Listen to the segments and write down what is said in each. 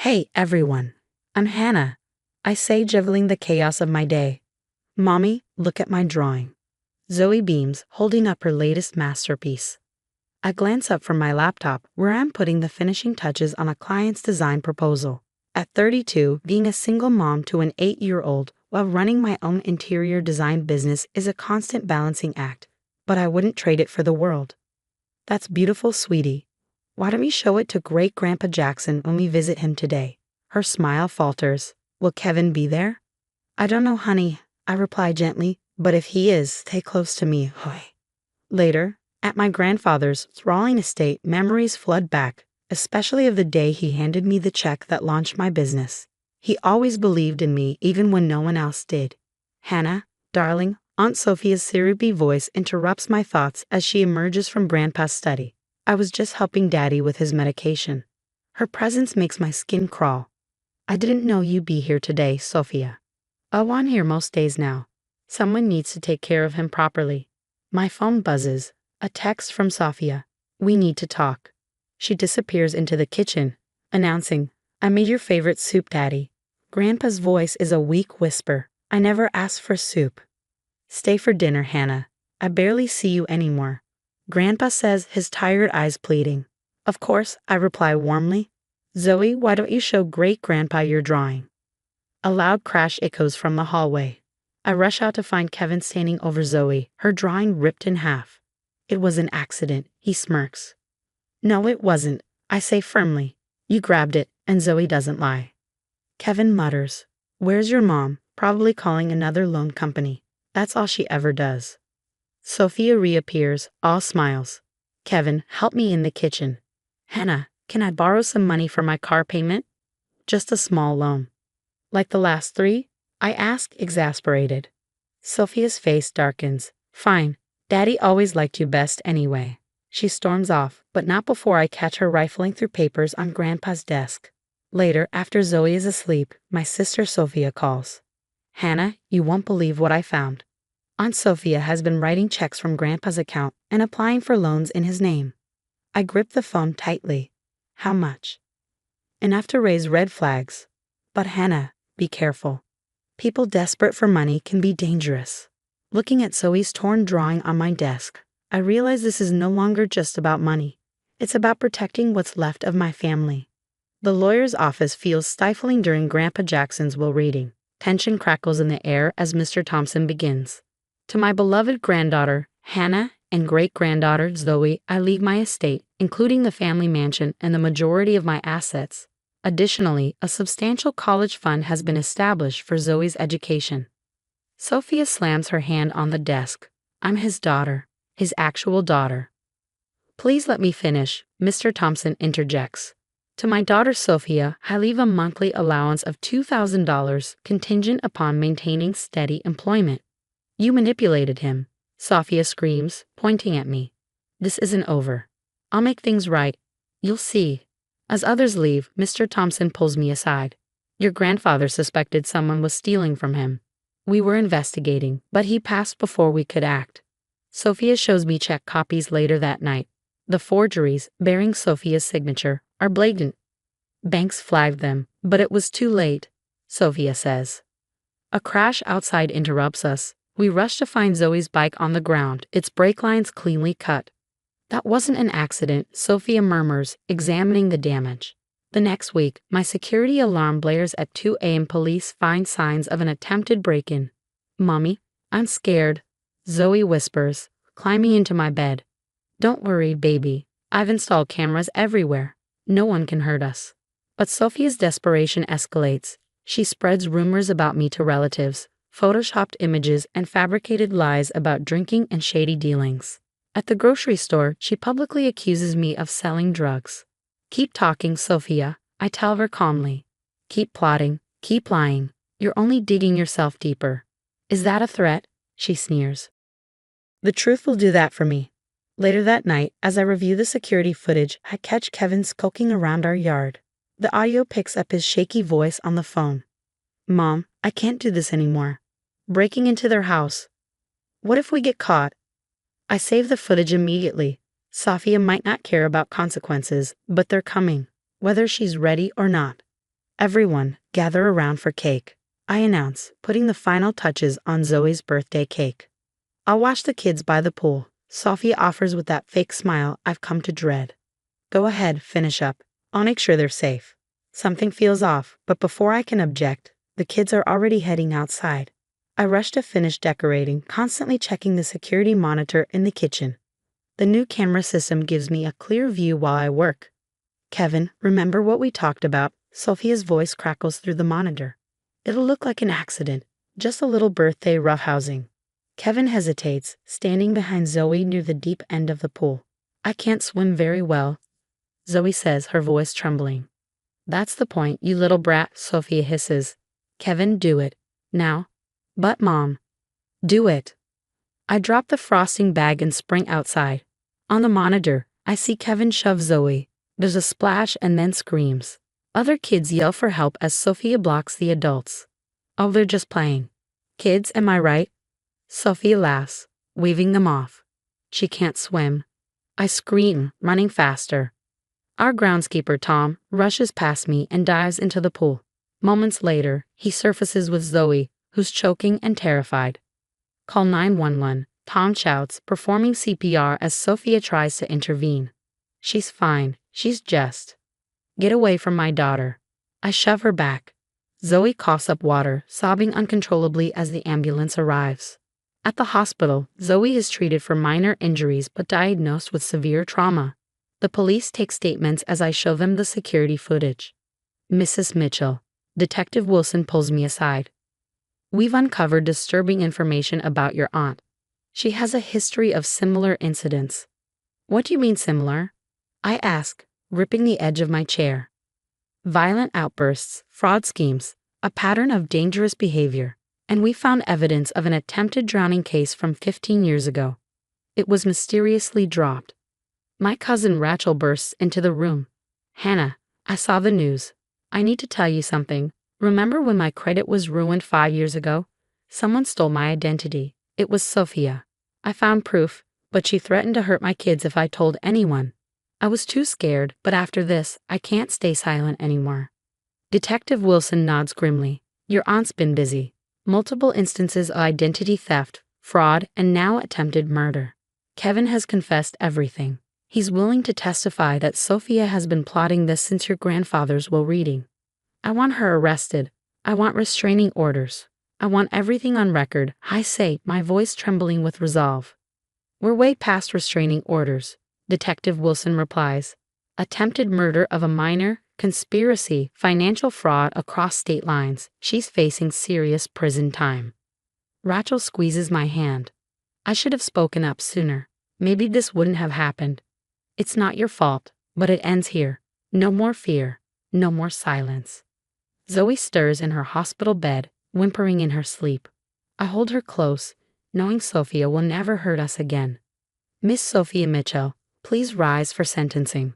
Hey everyone, I'm Hannah. I say, juggling the chaos of my day. Mommy, look at my drawing. Zoe beams, holding up her latest masterpiece. I glance up from my laptop where I'm putting the finishing touches on a client's design proposal. At 32, being a single mom to an 8-year-old while running my own interior design business is a constant balancing act, but I wouldn't trade it for the world. That's beautiful, sweetie. Why don't we show it to Great-Grandpa Jackson when we visit him today? Her smile falters. Will Kevin be there? I don't know, honey, I reply gently, but if he is, stay close to me, hoy. Later, at my grandfather's sprawling estate, memories flood back, especially of the day he handed me the check that launched my business. He always believed in me even when no one else did. Hannah, darling, Aunt Sophia's syrupy voice interrupts my thoughts as she emerges from Grandpa's study. I was just helping Daddy with his medication. Her presence makes my skin crawl. I didn't know you'd be here today, Sophia. I'm here most days now. Someone needs to take care of him properly. My phone buzzes. A text from Sophia. We need to talk. She disappears into the kitchen, announcing, I made your favorite soup, Daddy. Grandpa's voice is a weak whisper. I never asked for soup. Stay for dinner, Hannah. I barely see you anymore. Grandpa says, his tired eyes pleading. Of course, I reply warmly. Zoe, why don't you show Great-Grandpa your drawing? A loud crash echoes from the hallway. I rush out to find Kevin standing over Zoe, her drawing ripped in half. It was an accident, he smirks. No, it wasn't, I say firmly. You grabbed it, and Zoe doesn't lie. Kevin mutters. Where's your mom? Probably calling another loan company. That's all she ever does. Sophia reappears, all smiles. Kevin, help me in the kitchen. Hannah, can I borrow some money for my car payment? Just a small loan. Like the last 3? I ask, exasperated. Sophia's face darkens. Fine, Daddy always liked you best anyway. She storms off, but not before I catch her rifling through papers on Grandpa's desk. Later, after Zoe is asleep, my sister Sophia calls. Hannah, you won't believe what I found. Aunt Sophia has been writing checks from Grandpa's account and applying for loans in his name. I grip the phone tightly. How much? Enough to raise red flags. But Hannah, be careful. People desperate for money can be dangerous. Looking at Zoe's torn drawing on my desk, I realize this is no longer just about money. It's about protecting what's left of my family. The lawyer's office feels stifling during Grandpa Jackson's will reading. Tension crackles in the air as Mr. Thompson begins. To my beloved granddaughter, Hannah, and great-granddaughter, Zoe, I leave my estate, including the family mansion and the majority of my assets. Additionally, a substantial college fund has been established for Zoe's education. Sophia slams her hand on the desk. I'm his daughter, his actual daughter. Please let me finish, Mr. Thompson interjects. To my daughter Sophia, I leave a monthly allowance of $2,000 contingent upon maintaining steady employment. You manipulated him, Sophia screams, pointing at me. This isn't over. I'll make things right. You'll see. As others leave, Mr. Thompson pulls me aside. Your grandfather suspected someone was stealing from him. We were investigating, but he passed before we could act. Sophia shows me check copies later that night. The forgeries, bearing Sophia's signature, are blatant. Banks flagged them, but it was too late, Sophia says. A crash outside interrupts us. We rush to find Zoe's bike on the ground, its brake lines cleanly cut. That wasn't an accident, Sophia murmurs, examining the damage. The next week, my security alarm blares at 2 a.m. Police find signs of an attempted break-in. Mommy, I'm scared, Zoe whispers, climbing into my bed. Don't worry, baby. I've installed cameras everywhere. No one can hurt us. But Sophia's desperation escalates. She spreads rumors about me to relatives, photoshopped images, and fabricated lies about drinking and shady dealings. At the grocery store, she publicly accuses me of selling drugs. Keep talking, Sophia, I tell her calmly. Keep plotting, keep lying. You're only digging yourself deeper. Is that a threat? She sneers. The truth will do that for me. Later that night, as I review the security footage, I catch Kevin skulking around our yard. The audio picks up his shaky voice on the phone. Mom, I can't do this anymore. Breaking into their house. What if we get caught? I save the footage immediately. Sophia might not care about consequences, but they're coming, whether she's ready or not. Everyone, gather around for cake, I announce, putting the final touches on Zoe's birthday cake. I'll watch the kids by the pool, Sophia offers with that fake smile I've come to dread. Go ahead, finish up. I'll make sure they're safe. Something feels off, but before I can object, the kids are already heading outside. I rush to finish decorating, constantly checking the security monitor in the kitchen. The new camera system gives me a clear view while I work. Kevin, remember what we talked about? Sophia's voice crackles through the monitor. It'll look like an accident, just a little birthday roughhousing. Kevin hesitates, standing behind Zoe near the deep end of the pool. I can't swim very well, Zoe says, her voice trembling. That's the point, you little brat, Sophia hisses. Kevin, do it. Now. But Mom. Do it. I drop the frosting bag and spring outside. On the monitor, I see Kevin shove Zoe. There's a splash and then screams. Other kids yell for help as Sophia blocks the adults. Oh, they're just playing. Kids, am I right? Sophia laughs, waving them off. She can't swim. I scream, running faster. Our groundskeeper, Tom, rushes past me and dives into the pool. Moments later, he surfaces with Zoe, who's choking and terrified. Call 911, Tom shouts, performing CPR as Sophia tries to intervene. She's fine, she's just. Get away from my daughter. I shove her back. Zoe coughs up water, sobbing uncontrollably as the ambulance arrives. At the hospital, Zoe is treated for minor injuries but diagnosed with severe trauma. The police take statements as I show them the security footage. Mrs. Mitchell, Detective Wilson pulls me aside. We've uncovered disturbing information about your aunt. She has a history of similar incidents. What do you mean similar? I ask, gripping the edge of my chair. Violent outbursts, fraud schemes, a pattern of dangerous behavior, and we found evidence of an attempted drowning case from 15 years ago. It was mysteriously dropped. My cousin Rachel bursts into the room. Hannah, I saw the news. I need to tell you something. Remember when my credit was ruined 5 years ago? Someone stole my identity. It was Sophia. I found proof, but she threatened to hurt my kids if I told anyone. I was too scared, but after this, I can't stay silent anymore. Detective Wilson nods grimly. Your aunt's been busy. Multiple instances of identity theft, fraud, and now attempted murder. Kevin has confessed everything. He's willing to testify that Sophia has been plotting this since your grandfather's will reading. I want her arrested. I want restraining orders. I want everything on record, I say, my voice trembling with resolve. We're way past restraining orders, Detective Wilson replies. Attempted murder of a minor, conspiracy, financial fraud across state lines. She's facing serious prison time. Rachel squeezes my hand. I should have spoken up sooner. Maybe this wouldn't have happened. It's not your fault, but it ends here. No more fear. No more silence. Zoe stirs in her hospital bed, whimpering in her sleep. I hold her close, knowing Sophia will never hurt us again. Miss Sophia Mitchell, please rise for sentencing.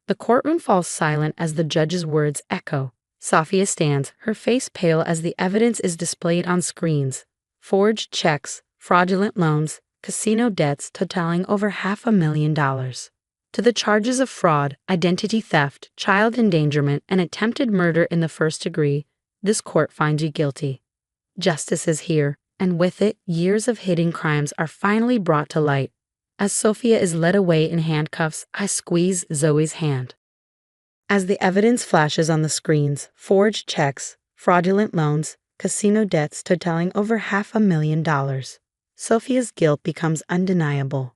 The courtroom falls silent as the judge's words echo. Sophia stands, her face pale as the evidence is displayed on screens. Forged checks, fraudulent loans, casino debts totaling over $500,000. To the charges of fraud, identity theft, child endangerment, and attempted murder in the first degree, this court finds you guilty. Justice is here, and with it, years of hidden crimes are finally brought to light. As Sophia is led away in handcuffs, I squeeze Zoe's hand. As the evidence flashes on the screens, forged checks, fraudulent loans, casino debts totaling over $500,000. Sophia's guilt becomes undeniable.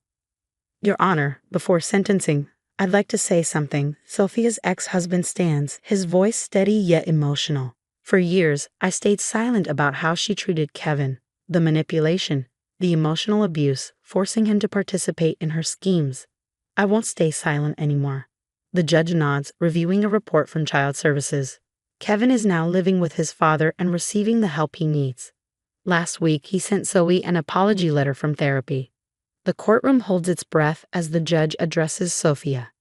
Your Honor, before sentencing, I'd like to say something. Sophia's ex-husband stands, his voice steady yet emotional. For years, I stayed silent about how she treated Kevin, the manipulation, the emotional abuse, forcing him to participate in her schemes. I won't stay silent anymore. The judge nods, reviewing a report from Child Services. Kevin is now living with his father and receiving the help he needs. Last week, he sent Zoe an apology letter from therapy. The courtroom holds its breath as the judge addresses Sophia.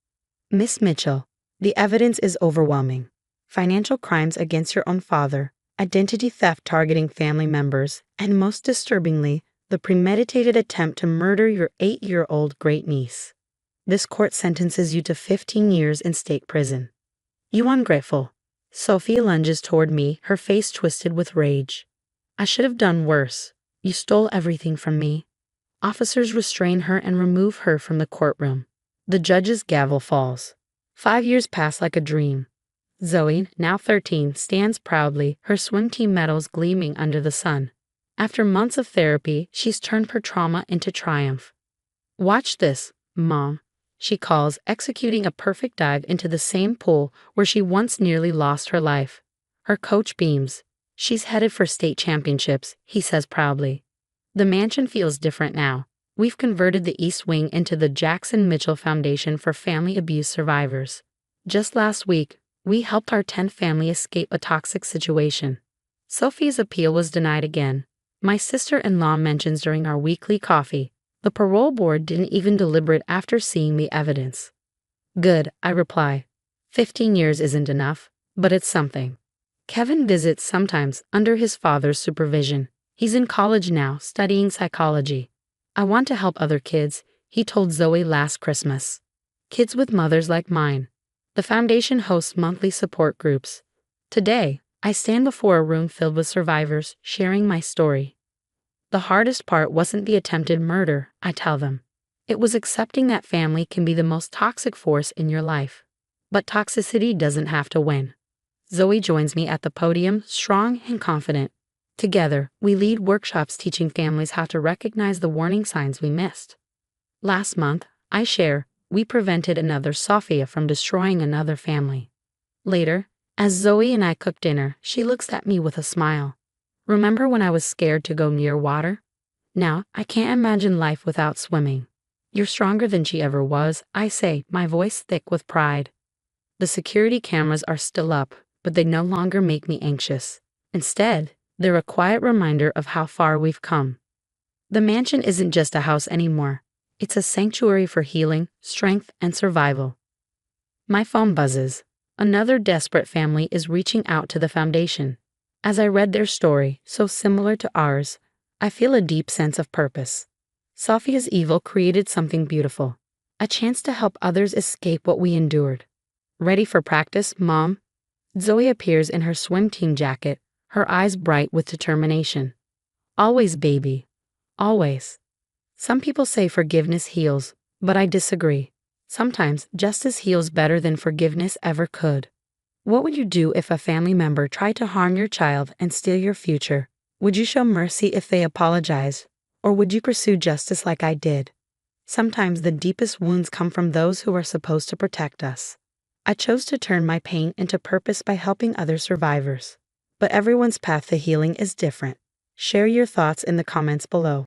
Miss Mitchell, the evidence is overwhelming. Financial crimes against your own father, identity theft targeting family members, and most disturbingly, the premeditated attempt to murder your 8-year-old great-niece. This court sentences you to 15 years in state prison. You ungrateful. Sophie lunges toward me, her face twisted with rage. I should have done worse. You stole everything from me. Officers restrain her and remove her from the courtroom. The judge's gavel falls. 5 years pass like a dream. Zoe, now 13, stands proudly, her swim team medals gleaming under the sun. After months of therapy, she's turned her trauma into triumph. Watch this, Mom, she calls, executing a perfect dive into the same pool where she once nearly lost her life. Her coach beams. She's headed for state championships, he says proudly. The mansion feels different now. We've converted the East Wing into the Jackson Mitchell Foundation for Family Abuse Survivors. Just last week, we helped our 10th family escape a toxic situation. Sophie's appeal was denied again. My sister-in-law mentions during our weekly coffee. The parole board didn't even deliberate after seeing the evidence. Good, I reply. 15 years isn't enough, but it's something. Kevin visits sometimes under his father's supervision. He's in college now, studying psychology. I want to help other kids, he told Zoe last Christmas. Kids with mothers like mine. The foundation hosts monthly support groups. Today, I stand before a room filled with survivors, sharing my story. The hardest part wasn't the attempted murder, I tell them. It was accepting that family can be the most toxic force in your life. But toxicity doesn't have to win. Zoe joins me at the podium, strong and confident. Together, we lead workshops teaching families how to recognize the warning signs we missed. Last month, I share, we prevented another Sophia from destroying another family. Later, as Zoe and I cook dinner, she looks at me with a smile. Remember when I was scared to go near water? Now, I can't imagine life without swimming. You're stronger than she ever was, I say, my voice thick with pride. The security cameras are still up, but they no longer make me anxious. Instead, they're a quiet reminder of how far we've come. The mansion isn't just a house anymore. It's a sanctuary for healing, strength, and survival. My phone buzzes. Another desperate family is reaching out to the foundation. As I read their story, so similar to ours, I feel a deep sense of purpose. Sophia's evil created something beautiful, a chance to help others escape what we endured. Ready for practice, Mom? Zoe appears in her swim team jacket, her eyes bright with determination. Always, baby. Always. Some people say forgiveness heals, but I disagree. Sometimes justice heals better than forgiveness ever could. What would you do if a family member tried to harm your child and steal your future? Would you show mercy if they apologize? Or would you pursue justice like I did? Sometimes the deepest wounds come from those who are supposed to protect us. I chose to turn my pain into purpose by helping other survivors. But everyone's path to healing is different. Share your thoughts in the comments below.